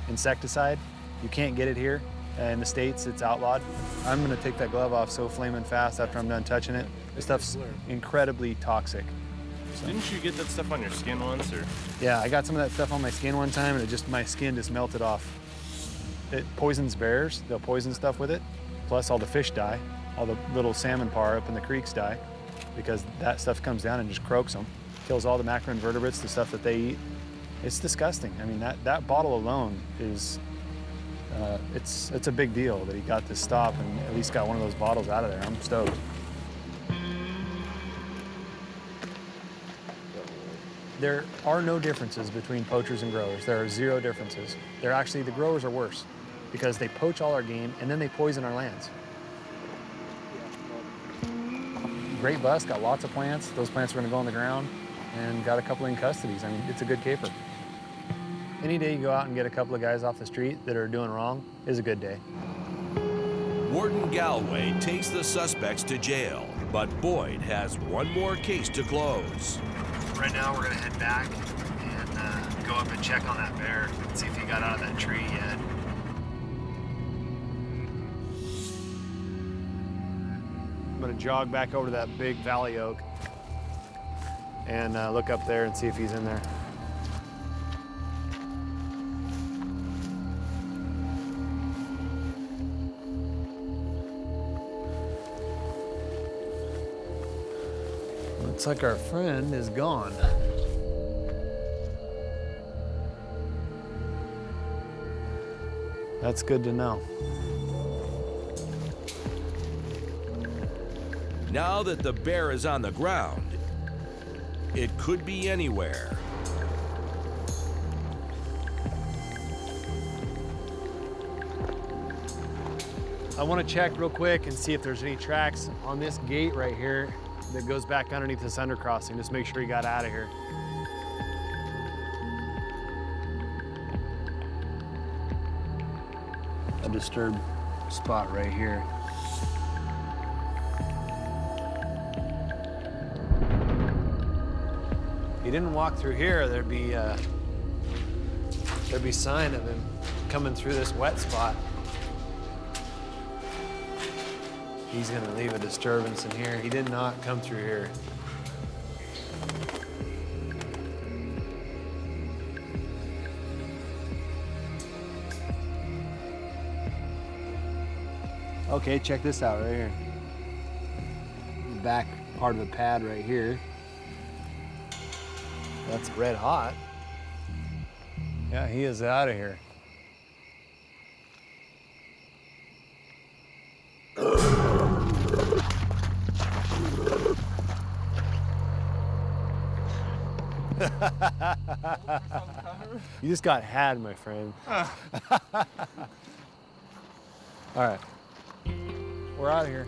insecticide. You can't get it here. In the States, it's outlawed. I'm gonna take that glove off so flaming fast after I'm done touching it. This stuff's incredibly toxic. So.
Didn't you get that stuff on your skin once, or?
Yeah, I got some of that stuff on my skin one time, and my skin just melted off. It poisons bears. They'll poison stuff with it. Plus, all the fish die. All the little salmon parr up in the creeks die because that stuff comes down and just croaks them. Kills all the macroinvertebrates, the stuff that they eat. It's disgusting. I mean, that bottle alone is, it's a big deal that he got to stop and at least got one of those bottles out of there. I'm stoked. There are no differences between poachers and growers. There are zero differences. The growers are worse because they poach all our game and then they poison our lands. Great bust, got lots of plants. Those plants are gonna go on the ground and got a couple in custodies. I mean, it's a good caper. Any day you go out and get a couple of guys off the street that are doing wrong is a good day.
Warden Galway takes the suspects to jail, but Boyd has one more case to close.
Right now we're gonna head back and go up and check on that bear, see if he got out of that tree yet.
I'm gonna jog back over to that big valley oak and look up there and see if he's in there. Looks like our friend is gone. That's good to know.
Now that the bear is on the ground, it could be anywhere.
I want to check real quick and see if there's any tracks on this gate right here that goes back underneath this undercrossing. Just make sure he got out of here. A disturbed spot right here. If he didn't walk through here, there'd be sign of him coming through this wet spot. He's gonna leave a disturbance in here. He did not come through here. Okay, check this out right here. The back part of the pad right here. That's red hot. Yeah, he is out of here. You just got had, my friend. All right, we're out of here.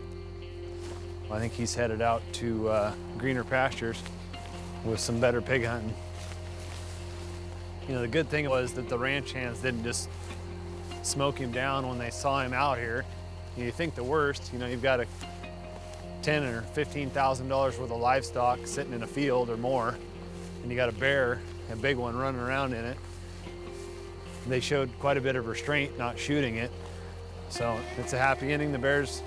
I think he's headed out to greener pastures with some better pig hunting. You know, the good thing was that the ranch hands didn't just smoke him down when they saw him out here. You think the worst, you know, you've got a $10,000 or $15,000 worth of livestock sitting in a field or more, and you got a bear, a big one, running around in it. They showed quite a bit of restraint not shooting it. So it's a happy ending. The bear's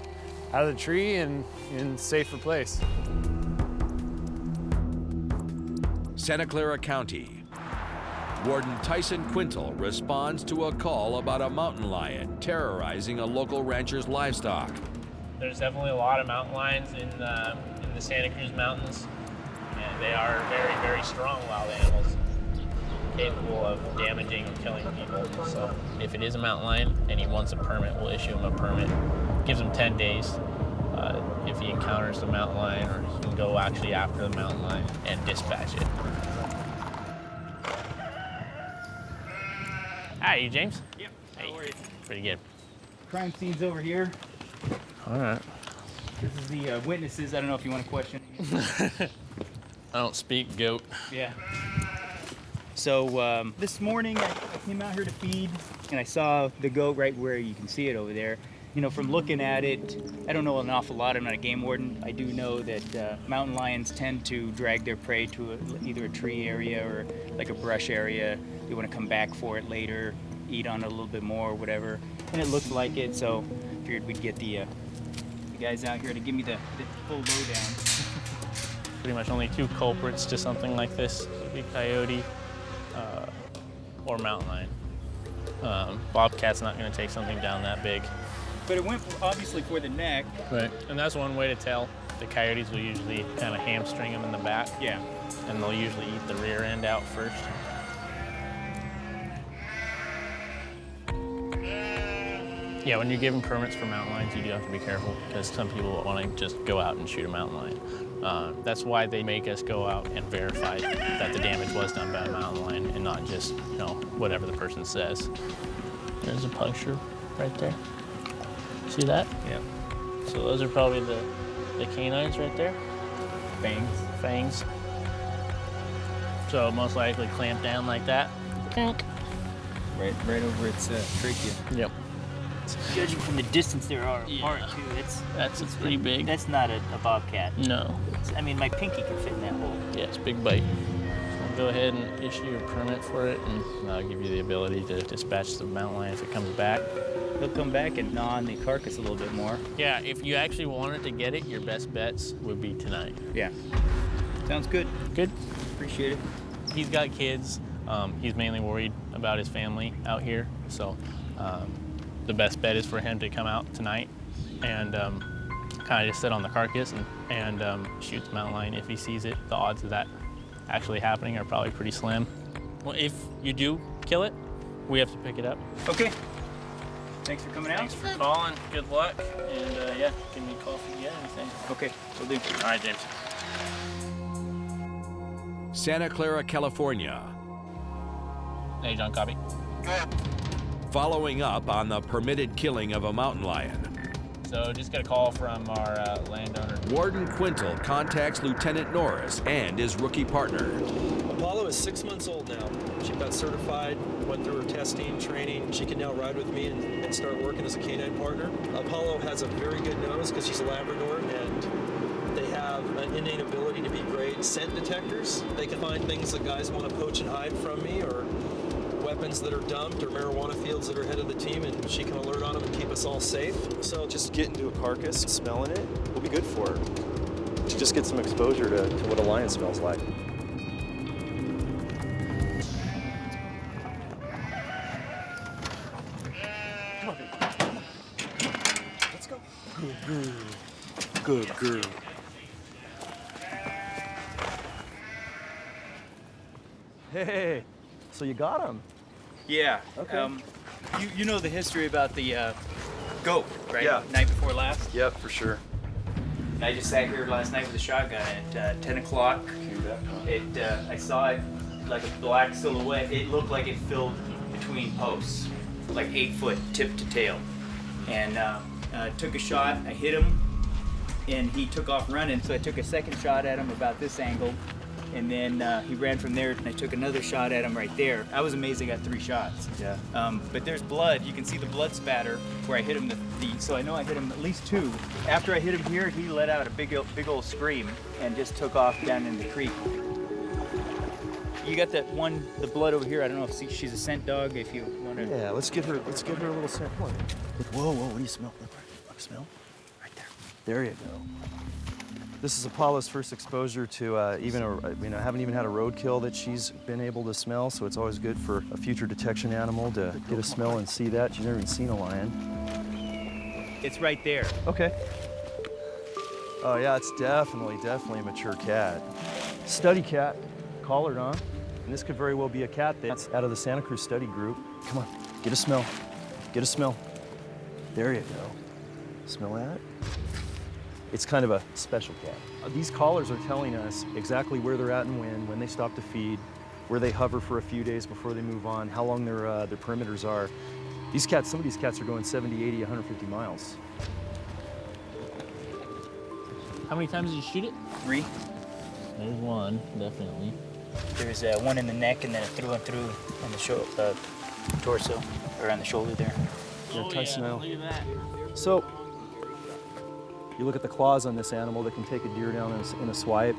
out of the tree and in a safer place.
Santa Clara County. Warden Tyson Quintal responds to a call about a mountain lion terrorizing a local rancher's livestock.
There's definitely a lot of mountain lions in the Santa Cruz Mountains, and they are very, very strong wild animals, capable of damaging and killing people. So if it is a mountain lion and he wants a permit, we'll issue him a permit. Gives him 10 days. If he encounters the mountain lion, or he can go actually after the mountain lion and dispatch it. Hi, you James?
Yep.
Hey, pretty good.
Crime scene's over here.
All right.
This is the witnesses. I don't know if you want to question.
I don't speak goat.
Yeah. So this morning I came out here to feed, and I saw the goat right where you can see it over there. You know, from looking at it, I don't know an awful lot. I'm not a game warden. I do know that mountain lions tend to drag their prey to either a tree area or like a brush area. They want to come back for it later, eat on it a little bit more or whatever. And it looked like it, so I figured we'd get the guys out here to give me the full lowdown.
Pretty much only two culprits to something like this would be coyote or mountain lion. Bobcat's not going to take something down that big.
But it went obviously for the neck.
Right. And that's one way to tell. The coyotes will usually kind of hamstring them in the back.
Yeah.
And they'll usually eat the rear end out first. Yeah, when you're giving permits for mountain lions, you do have to be careful because some people want to just go out and shoot a mountain lion. That's why they make us go out and verify that the damage was done by a mountain lion and not just, you know, whatever the person says. There's a puncture right there. See that?
Yeah.
So those are probably the canines right there. Fangs. So most likely clamped down like that.
Right over its trachea.
Yep.
Judging from the distance there are apart too,
that's pretty big.
That's not a bobcat.
No.
I mean, my pinky can fit in that hole.
Yeah, it's a big bite. So we'll go ahead and issue a permit for it, and I'll give you the ability to dispatch the mountain lion if it comes back.
He'll come back and gnaw on the carcass a little bit more.
Yeah, if you actually wanted to get it, your best bets would be tonight.
Yeah. Sounds good.
Good.
Appreciate it.
He's got kids. He's mainly worried about his family out here, so the best bet is for him to come out tonight and kind of just sit on the carcass and shoot the mountain lion if he sees it. The odds of that actually happening are probably pretty slim. Well, if you do kill it, we have to pick it up.
Okay. Thanks for coming out.
Thanks for calling. Good luck. And yeah, give me a call if you get anything.
Okay, will do.
All right, James.
Santa Clara, California.
Hey, John, copy.
Following up on the permitted killing of a mountain lion.
So just got a call from our landowner.
Warden Quintal contacts Lieutenant Norris and his rookie partner.
Apollo is 6 months old now. She got certified, went through her testing, training. She can now ride with me and start working as a canine partner. Apollo has a very good nose because she's a Labrador, and they have an innate ability to be great scent detectors. They can find things that guys want to poach and hide from me, or weapons that are dumped, or marijuana fields that are ahead of the team, and she can alert on them and keep us all safe. So just getting to a carcass, smelling it, will be good for her. To just get some exposure to what a lion smells like. Let's go. Good girl. Good girl. Hey, so you got him?
Yeah.
Okay.
You know the history about the goat, right?
Yeah.
Night before last?
Yep, for sure.
And I just sat here last night with a shotgun at 10 o'clock. I saw it like a black silhouette. It looked like it filled between posts, like 8 foot tip to tail. And took a shot, I hit him, and he took off running. So I took a second shot at him about this angle. And then he ran from there, and I took another shot at him right there. I was amazed I got 3 shots.
Yeah.
But there's blood. You can see the blood spatter where I hit him. So I know I hit him at least 2. After I hit him here, he let out a big old scream and just took off down in the creek. You got that one, the blood over here. I don't know if she's a scent dog. If you want to.
Yeah, let's give her a little scent. Whoa, whoa, what do you smell? Look, smell? Right there. There you go. This is Apollo's first exposure to haven't even had a roadkill that she's been able to smell, so it's always good for a future detection animal to get a smell and see that. She's never even seen a lion.
It's right there.
Okay. Oh yeah, it's definitely a mature cat. Study cat, collared on. And this could very well be a cat that's out of the Santa Cruz study group. Come on, get a smell. Get a smell. There you go. Smell that? It's kind of a special cat. These collars are telling us exactly where they're at and when they stop to feed, where they hover for a few days before they move on, how long their perimeters are. These cats, some of these cats are going 70, 80, 150 miles.
How many times did you shoot it?
3.
There's one, definitely.
There's one in the neck and then through and through on the torso, or on the shoulder there.
Yeah,
Oh,
Tyson
yeah,
owl.
look at that.
So, you look at the claws on this animal that can take a deer down in a swipe,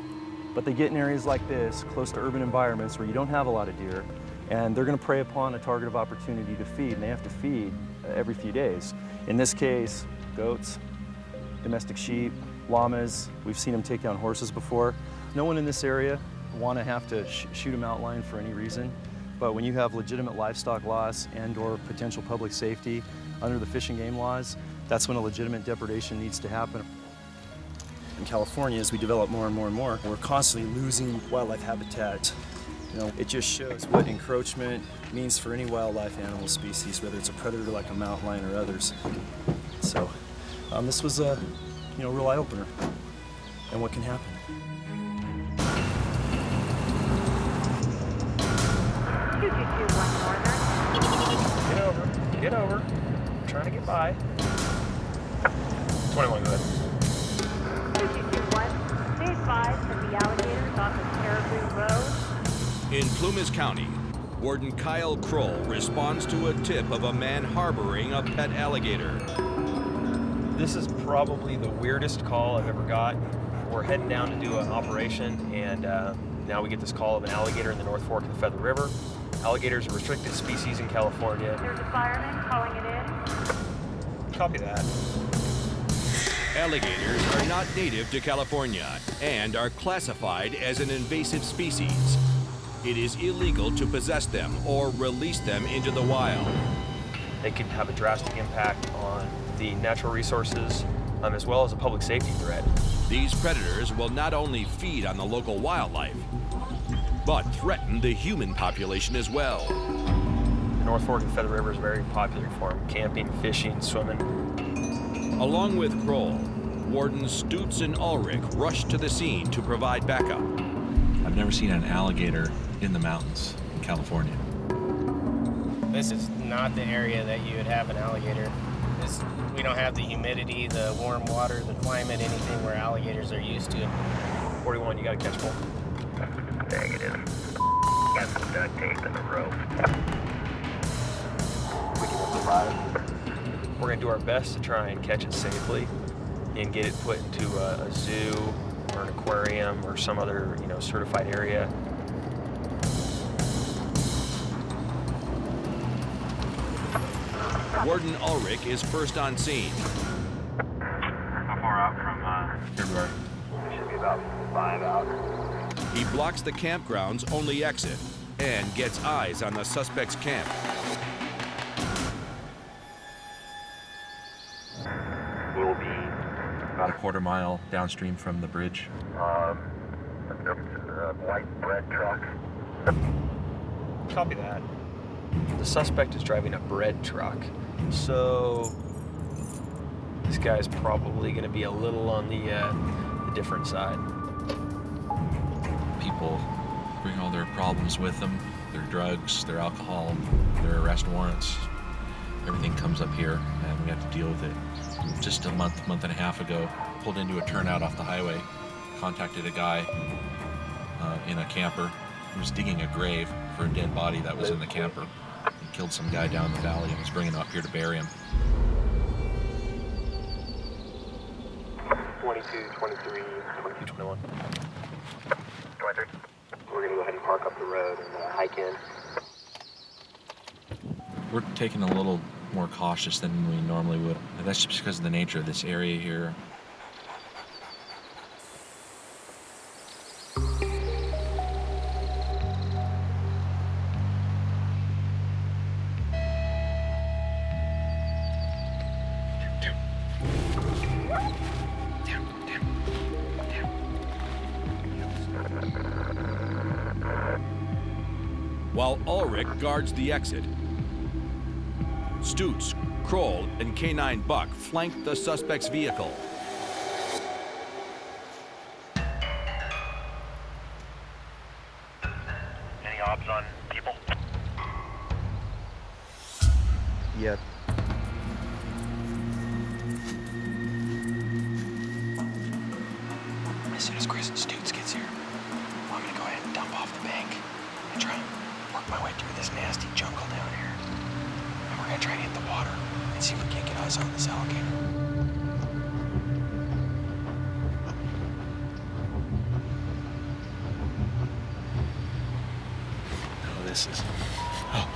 but they get in areas like this, close to urban environments where you don't have a lot of deer, and they're going to prey upon a target of opportunity to feed, and they have to feed every few days. In this case, goats, domestic sheep, llamas. We've seen them take down horses before. No one in this area want to have to shoot them outline for any reason, but when you have legitimate livestock loss and/or potential public safety under the Fish and Game laws, that's when a legitimate depredation needs to happen. In California, as we develop more and more and more, we're constantly losing wildlife habitat. You know, it just shows what encroachment means for any wildlife animal species, whether it's a predator like a mountain lion or others. So this was a real eye-opener and what can happen.
Get over. I'm trying to get by. 21, go ahead.
221, stay advised that the Alligators off of Caribou Road.
In Plumas County, Warden Kyle Kroll responds to a tip of a man harboring a pet alligator.
This is probably the weirdest call I've ever got. We're heading down to do an operation, and now we get this call of an alligator in the North Fork of the Feather River. Alligators are a restricted species in California.
There's a fireman calling it in.
Copy that.
Alligators are not native to California and are classified as an invasive species. It is illegal to possess them or release them into the wild.
They can have a drastic impact on the natural resources, as well as a public safety threat.
These predators will not only feed on the local wildlife, but threaten the human population as well.
The North Fork of the Feather River is very popular for them, camping, fishing, swimming.
Along with Kroll, Wardens Stutz and Ulrich rushed to the scene to provide backup.
I've never seen an alligator in the mountains in California.
This is not the area that you would have an alligator. We don't have the humidity, the warm water, the climate, anything where alligators are used to.
41, you gotta catch both.
Negative. Got some duct tape in the rope.
We can survive. We're gonna do our best to try and catch it safely and get it put into a zoo or an aquarium or some other, certified area.
Warden Ulrich is first on scene.
How far out from
February?
Should be about 5 out.
He blocks the campground's only exit and gets eyes on the suspect's camp.
We'll be
About a quarter mile downstream from the bridge.
a white bread truck.
Copy that. The suspect is driving a bread truck, so this guy's probably going to be a little on the different side.
People bring all their problems with them, their drugs, their alcohol, their arrest warrants. Everything comes up here, and we have to deal with it. Just a month and a half ago, pulled into a turnout off the highway, contacted a guy in a camper who was digging a grave for a dead body that was in the camper. He killed some guy down the valley and was bringing him up here to bury him.
22, 23, 22, 21.
23.
We're gonna go ahead and park up the road and hike in.
We're taking a little more cautious than we normally would. And that's just because of the nature of this area here.
Ulrich guards the exit. Stutz, Kroll, and K9 Buck flank the suspect's vehicle.
Any obs on people?
Yep.
As soon as Chris and Stutz gets here, I'm gonna go ahead and dump off the bank and try and work my way through this nasty jungle down here. And we're gonna try and hit the water and see if we can't get eyes on this alligator. Oh, this is... Oh,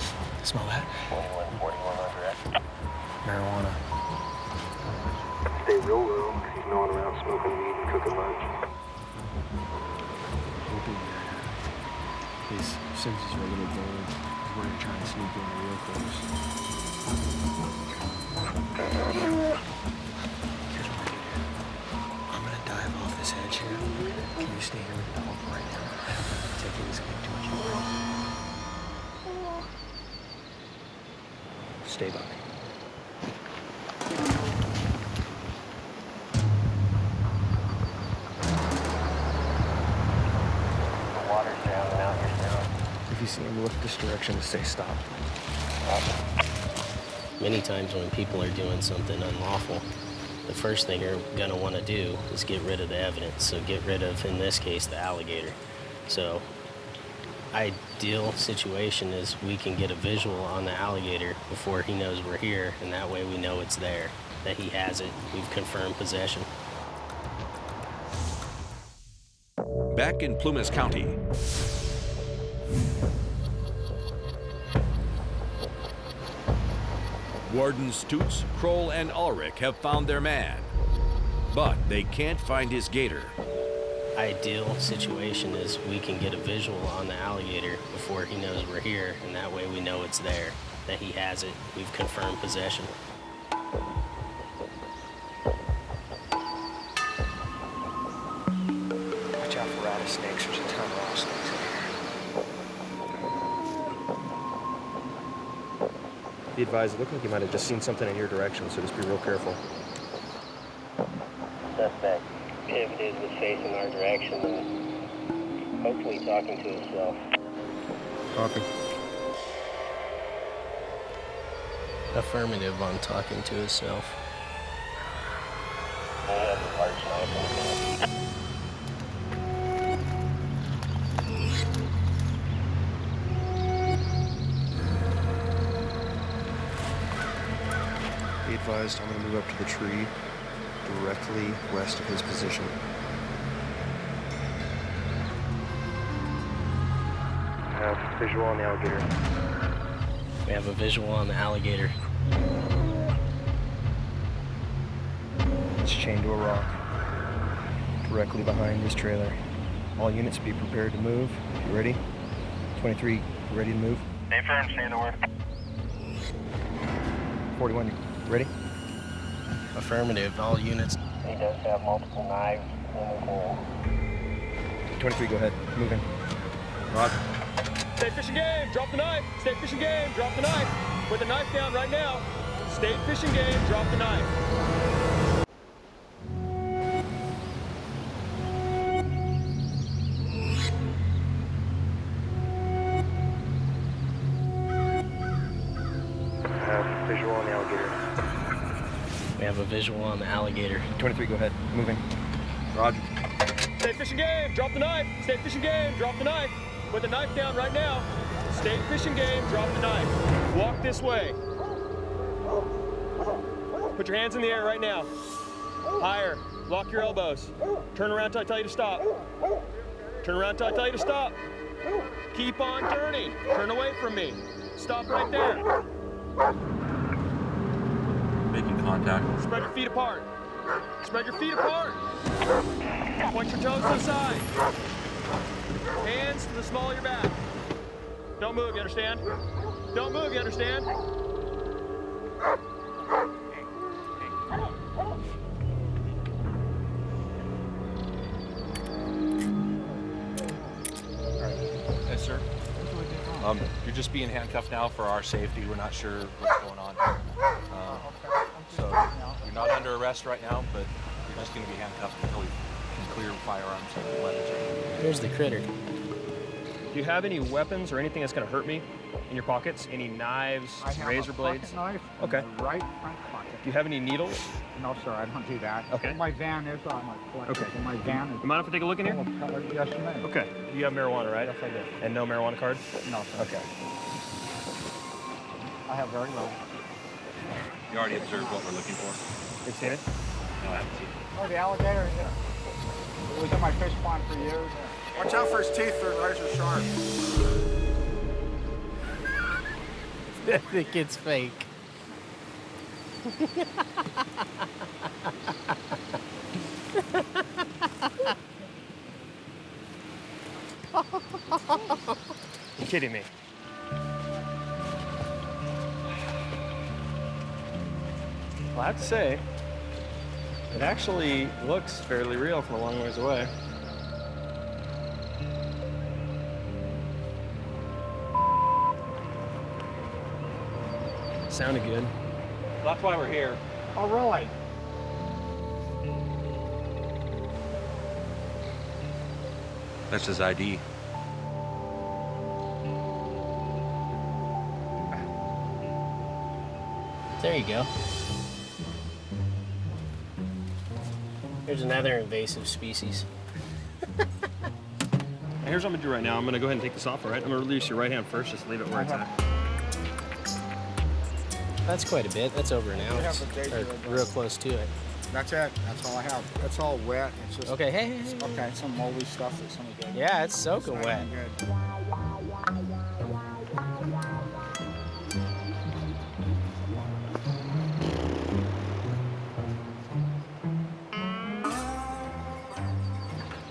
smell that?
41 on direct.
Marijuana.
Stay real low, because he's gnawing around smoking weed and cooking lunch.
Hoping he's sends his regular goal. We're gonna try and sneak in real close. Here's what we're gonna do. I'm gonna dive off this edge here. Can you stay here with the help right now? Taking this game too much more. Stay by me. If you see him look this direction, say stop.
Many times when people are doing something unlawful, the first thing they're gonna want to do is get rid of the evidence. So get rid of, in this case, the alligator. So ideal situation is we can get a visual on the alligator before he knows we're here, and that way we know it's there, that he has it. We've confirmed possession.
Back in Plumas County, Wardens Stutz, Kroll, and Ulrich have found their man, but they can't find his gator.
Ideal situation is we can get a visual on the alligator before he knows we're here, and that way we know it's there, that he has it. We've confirmed possession.
Watch out for rattlesnakes. There's a ton of rattlesnakes in here.
Be advised, it looked like you might have just seen something in your direction, so just be real careful.
Suspect pivoted with facing our direction and hopefully talking to himself.
Copy.
Affirmative on talking to himself. He has a large knife in his hand.
Be advised, I'm going to move up to the tree directly west of his position. I have visual on the alligator.
We have a visual on the alligator.
It's chained to a rock directly behind this trailer. All units be prepared to move. You ready? 23, you ready to move?
Stay firm, say the word.
41, you ready?
Affirmative, all units. He does have multiple knives in his hand.
23, go ahead. Moving. Roger.
Stay fishing game, drop the knife. Stay fishing game, drop the knife. Put the knife down right now. Stay fishing game, drop the knife.
Visual on the alligator.
We have a visual on the alligator.
23, go ahead. Moving. Roger.
Stay fishing game, drop the knife. Stay fishing game, drop the knife. Put the knife down right now. Stay fishing game, drop the knife. Walk this way. Put your hands in the air right now. Higher. Lock your elbows. Turn around till I tell you to stop. Turn around till I tell you to stop. Keep on turning. Turn away from me. Stop right there.
Making contact.
Spread your feet apart. Spread your feet apart. Point your toes to the side. Hands to the small of your back. Don't move, you understand? Don't move, you understand?
Yes, sir.
You're just being handcuffed now for our safety. We're not sure what's going on here. So you're not under arrest right now, but you're just going to be handcuffed until we can clear firearms and weapons.
Here's the critter.
Do you have any weapons or anything that's going to hurt me in your pockets? Any knives,
I have
razor
a
blades?
pocket knife
Okay.
in the right front pocket.
Do you have any needles?
No, sir, I don't do that.
Okay.
My van is on my collection.
Okay.
So my van is.
You mind if I take a look in here?
Yes, you may.
Okay. You have marijuana, right?
Yes, I do.
And no marijuana card?
No, sir.
Okay.
I have very low.
You already observed what we're looking for?
You've seen it?
No, I haven't seen it.
Oh, the alligator, yeah. It was in my fish pond for years. Watch out for his teeth, they're razor sharp.
I think it's fake.
You're kidding me. Well, I have to say, it actually looks fairly real from a long ways away. Sounded good. Well, that's why we're here.
Oh, really?
That's his ID.
There you go. Here's another invasive species.
Here's what I'm gonna do right now. I'm gonna go ahead and take this off, all right? I'm gonna release your right hand first, just leave it where it's at.
That's quite a bit. That's over an
We
ounce.
have a daisy
Or
right
real close to it.
That's it. That's all I have. It's all wet. It's just.
Okay, hey.
Okay, some moldy stuff that's any good.
Yeah, it's soaking
It's not
wet.
even good.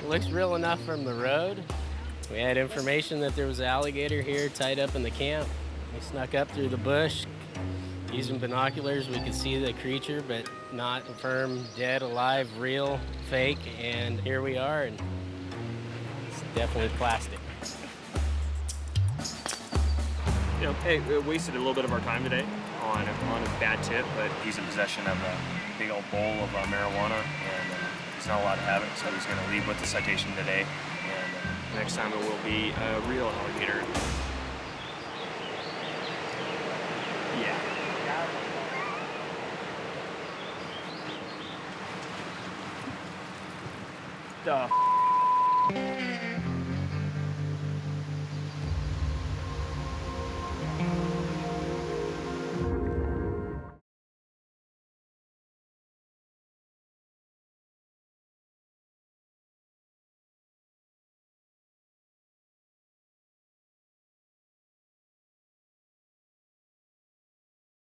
Looks real enough from the road. We had information that there was an alligator here tied up in the camp. We snuck up through the bush. Using binoculars, we could see the creature, but not confirm dead, alive, real, fake, and here we are, and it's definitely plastic.
You know, hey, we wasted a little bit of our time today on a bad tip, but he's in possession of a big old bowl of marijuana, and he's not allowed to have it, so he's going to leave with the citation today, and next time it will be a real alligator. Yeah. The